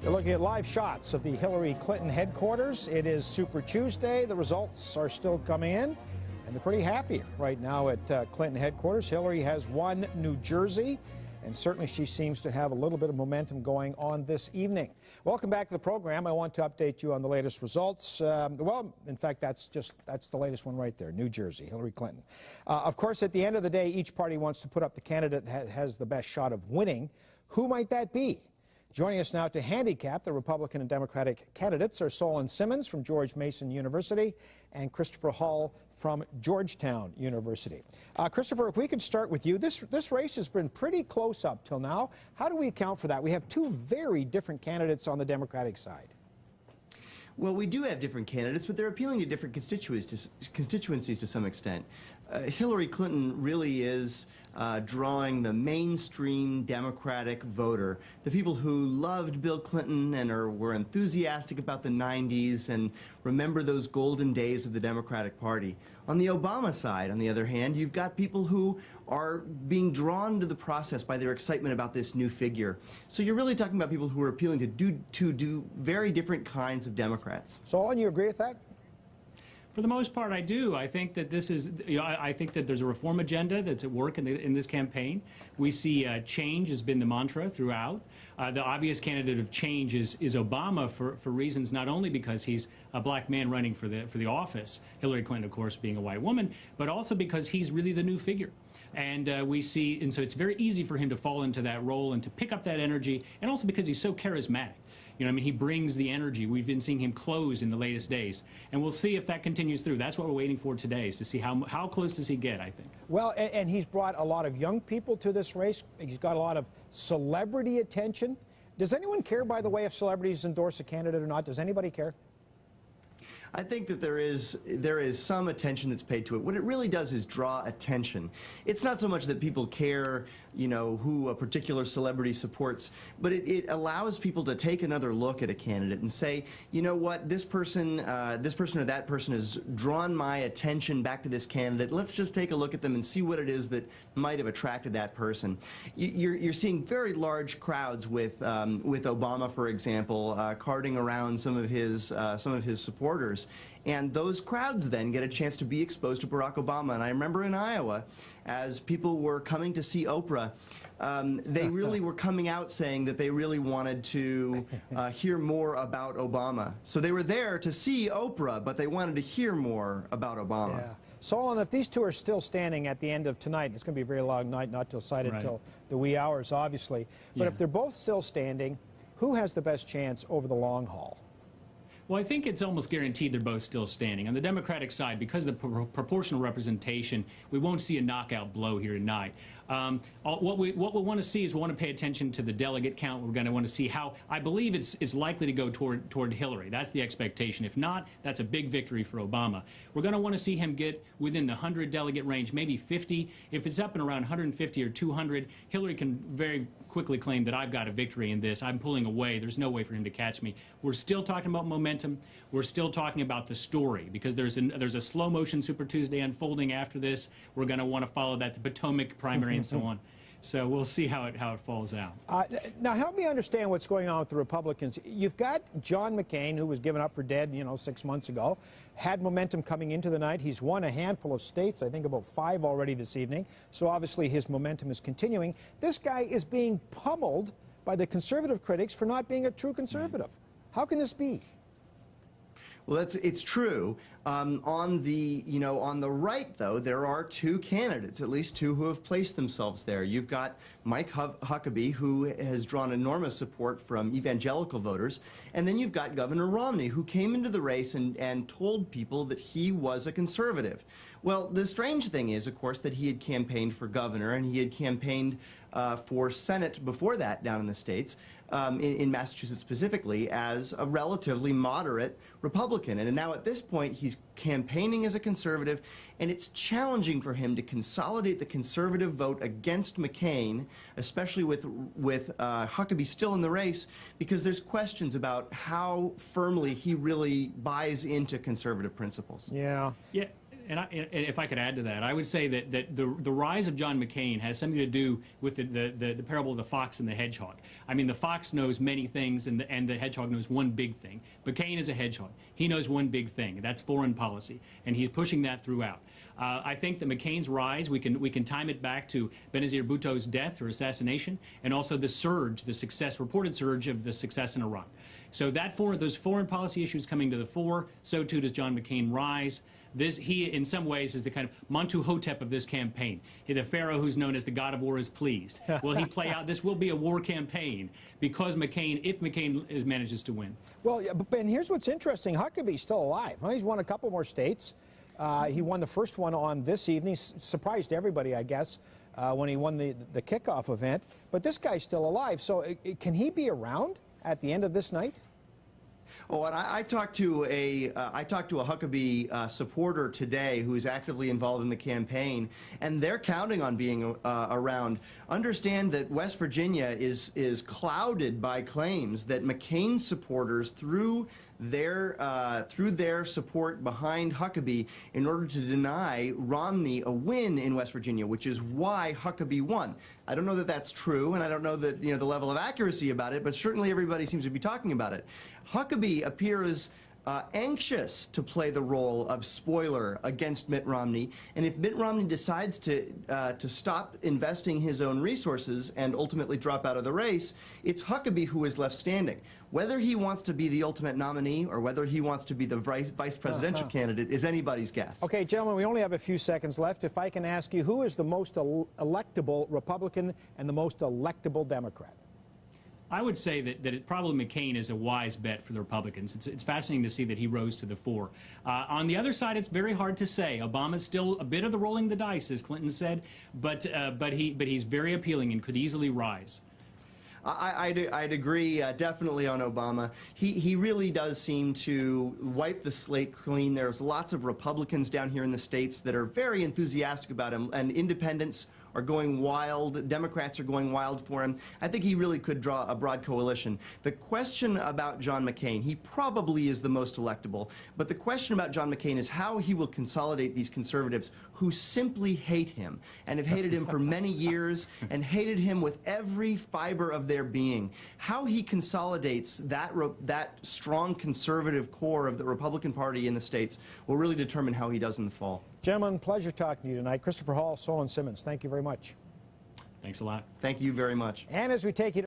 You're looking at live shots of the Hillary Clinton headquarters. It is Super Tuesday. The results are still coming in, and they're pretty happy right now at Clinton headquarters. Hillary has won New Jersey, and certainly she seems to have a little bit of momentum going on this evening. Welcome back to the program. I want to update you on the latest results. Well, in fact, that's the latest one right there, New Jersey, Hillary Clinton. Of course, at the end of the day, each party wants to put up the candidate that has the best shot of winning. Who might that be? Joining us now to handicap the Republican and Democratic candidates are Solon Simmons from George Mason University and Christopher Hall from Georgetown University. Christopher, if we could start with you. This race has been pretty close up till now. How do we account for that? We have two very different candidates on the Democratic side. Well, we do have different candidates, but they're appealing to different constituencies to some extent. Hillary Clinton really is drawing the mainstream Democratic voter, the people who loved Bill Clinton and were enthusiastic about the 90s and remember those golden days of the Democratic Party. On the Obama side, on the other hand, you've got people who are being drawn to the process by their excitement about this new figure. So you're really talking about people who are appealing to do very different kinds of Democrats. Solon, you agree with that? For the most part, I do. I think that this is, I think that there's a reform agenda that's at work in this campaign. We see change has been the mantra throughout. The obvious candidate of change is Obama for reasons not only because he's a black man running for the office, Hillary Clinton, of course, being a white woman, but also because he's really the new figure. And so it's very easy for him to fall into that role and to pick up that energy, and also because he's so charismatic. You know, I mean, he brings the energy. We've been seeing him close in the latest days. And we'll see if that continues through. That's what we're waiting for today, is to see how close does he get, I think. Well, and he's brought a lot of young people to this race. He's got a lot of celebrity attention. Does anyone care, by the way, if celebrities endorse a candidate or not? Does anybody care? I think that there is some attention that's paid to it. What it really does is draw attention. It's not so much that people care, you know, who a particular celebrity supports, but it allows people to take another look at a candidate and say, you know what, this person or that person has drawn my attention back to this candidate. Let's just take a look at them and see what it is that might have attracted that person. You're seeing very large crowds with Obama, for example, carting around some of his supporters. And those crowds then get a chance to be exposed to Barack Obama. And I remember in Iowa, as people were coming to see Oprah, they really were coming out saying that they really wanted to hear more about Obama. So they were there to see Oprah, but they wanted to hear more about Obama. Yeah. Solon, if these two are still standing at the end of tonight, it's going to be a very long night, not decided until the wee hours, obviously. But if they're both still standing, who has the best chance over the long haul? Well, I think it's almost guaranteed they're both still standing. On the Democratic side, because of the proportional representation, we won't see a knockout blow here tonight. What we want to see is we want to pay attention to the delegate count. We're going to want to see how, I believe it's likely to go toward Hillary. That's the expectation. If not, that's a big victory for Obama. We're going to want to see him get within the 100 delegate range, maybe 50. If it's up and around 150 or 200, Hillary can very quickly claim that I've got a victory in this. I'm pulling away. There's no way for him to catch me. We're still talking about momentum. We're still talking about the story, because there's a slow motion Super Tuesday unfolding after this. We're going to want to follow that, the Potomac primary and so on. So we'll see how it falls out. Now, help me understand what's going on with the Republicans. You've got John McCain, who was given up for dead, 6 months ago, had momentum coming into the night. He's won a handful of states, I think about 5 already this evening. So obviously his momentum is continuing. This guy is being pummeled by the conservative critics for not being a true conservative. How can this be? Well, it's true. On the right, though, there are two candidates, at least two, who have placed themselves there. You've got Mike Huckabee, who has drawn enormous support from evangelical voters, and then you've got Governor Romney, who came into the race and told people that he was a conservative. Well, the strange thing is, of course, that he had campaigned for governor, and he had campaigned for Senate before that down in the States, in Massachusetts specifically, as a relatively moderate Republican. And now at this point, he's campaigning as a conservative, and it's challenging for him to consolidate the conservative vote against McCain, especially with Huckabee still in the race, because there's questions about how firmly he really buys into conservative principles. Yeah. Yeah. And if I could add to that, I would say that the rise of John McCain has something to do with the parable of the fox and the hedgehog. I mean, the fox knows many things, and the hedgehog knows one big thing. McCain is a hedgehog. He knows one big thing, and that's foreign policy, and he's pushing that throughout. I think that McCain's rise, we can time it back to Benazir Bhutto's death or assassination, and also the surge, the reported surge of the success in Iraq. So those foreign policy issues coming to the fore, so too does John McCain rise. He, in some ways, is the kind of Montuhotep of this campaign. The pharaoh who's known as the god of war is pleased. Will he play out? This will be a war campaign because if McCain manages to win. Well, yeah, and here's what's interesting. Huckabee's still alive. Well, he's won a couple more states. He won the first one on this evening. Surprised everybody, I guess, when he won the kickoff event. But this guy's still alive. So can he be around at the end of this night? Oh, and I talked to a Huckabee supporter today who's actively involved in the campaign, and they're counting on being around. Understand that West Virginia is clouded by claims that McCain supporters through their support behind Huckabee in order to deny Romney a win in West Virginia, which is why Huckabee won. I don't know that that's true, and I don't know that the level of accuracy about it, but certainly everybody seems to be talking about it. Huckabee appears anxious to play the role of spoiler against Mitt Romney, and if Mitt Romney decides to stop investing his own resources and ultimately drop out of the race, it's Huckabee who is left standing. Whether he wants to be the ultimate nominee or whether he wants to be the vice presidential candidate is anybody's guess. Okay, gentlemen, we only have a few seconds left. If I can ask you, who is the most electable Republican and the most electable Democrat? I would say that probably McCain is a wise bet for the Republicans. It's fascinating to see that he rose to the fore. On the other side, it's very hard to say. Obama's still a bit of the rolling the dice, as Clinton said, but he's very appealing and could easily rise. I'd agree definitely on Obama. He really does seem to wipe the slate clean. There's lots of Republicans down here in the states that are very enthusiastic about him, and independents are going wild. Democrats are going wild for him. I think he really could draw a broad coalition. The question about John McCain, he probably is the most electable, but the question about John McCain is how he will consolidate these conservatives who simply hate him and have hated him for many years and hated him with every fiber of their being. How he consolidates that strong conservative core of the Republican Party in the states will really determine how he does in the fall. Gentlemen, pleasure talking to you tonight. Christopher Hall, Solon Simmons, thank you very much. Thanks a lot. Thank you very much. And as we take you